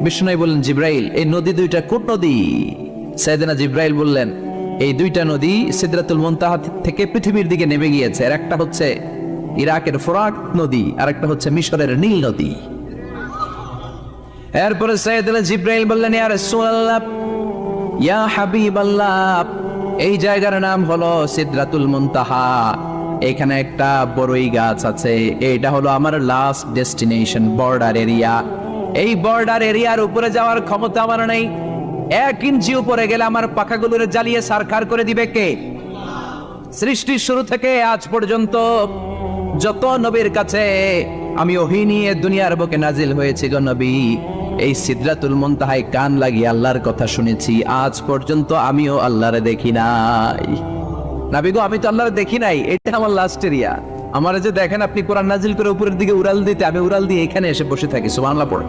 বিষ্ণু বললেন, জিব্রাইল, এই নদী দুইটা কোন নদী? সাইয়েদনা জিব্রাইল বললেন, এই দুইটা নদী সিদরাতুল মুনতাহা থেকে পৃথিবীর দিকে নেমে গিয়েছে। এর একটা হচ্ছে ইরাকের ফোরাত নদী, আর একটা হচ্ছে মিশরের নীল নদী। এরপরে সাইয়েদনা জিব্রাইল বললেন, ইয়া রাসূলুল্লাহ, ইয়া হাবিবাল্লাহ, এই জায়গার নাম হলো সিদরাতুল মুনতাহা। এখানে একটা বড়ই গাছ আছে, এটা হলো আমার লাস্ট ডেস্টিনেশন, বর্ডার এরিয়া। এই বর্ডার এরিয়ার উপরে যাওয়ার ক্ষমতা আমার নেই। 1 ইঞ্চি উপরে গেলে আমার পাখাগুলোরে জ্বালিয়ে সারখার করে দিবে কে? সৃষ্টির শুরু থেকে আজ পর্যন্ত যত নবীর কাছে আমি ওহী নিয়ে দুনিয়ার বুকে নাজিল হয়েছি গো নবী, এই সিদরাতুল মুনতাহায় কান লাগিয়ে আল্লাহর কথা শুনেছি। আজ পর্যন্ত আমিও আল্লাহরে দেখি নাই। নবী গো, আমি তো আল্লাহরে দেখি নাই, এটা আমার লাস্ট এরিয়া। আমারে যে দেখেন আপনি কোরআন নাজিল করে উপরের দিকে উড়াল দিতে, আমি উড়াল দিয়ে এখানে এসে বসে থাকি। সুবহানাল্লাহ পড়ে।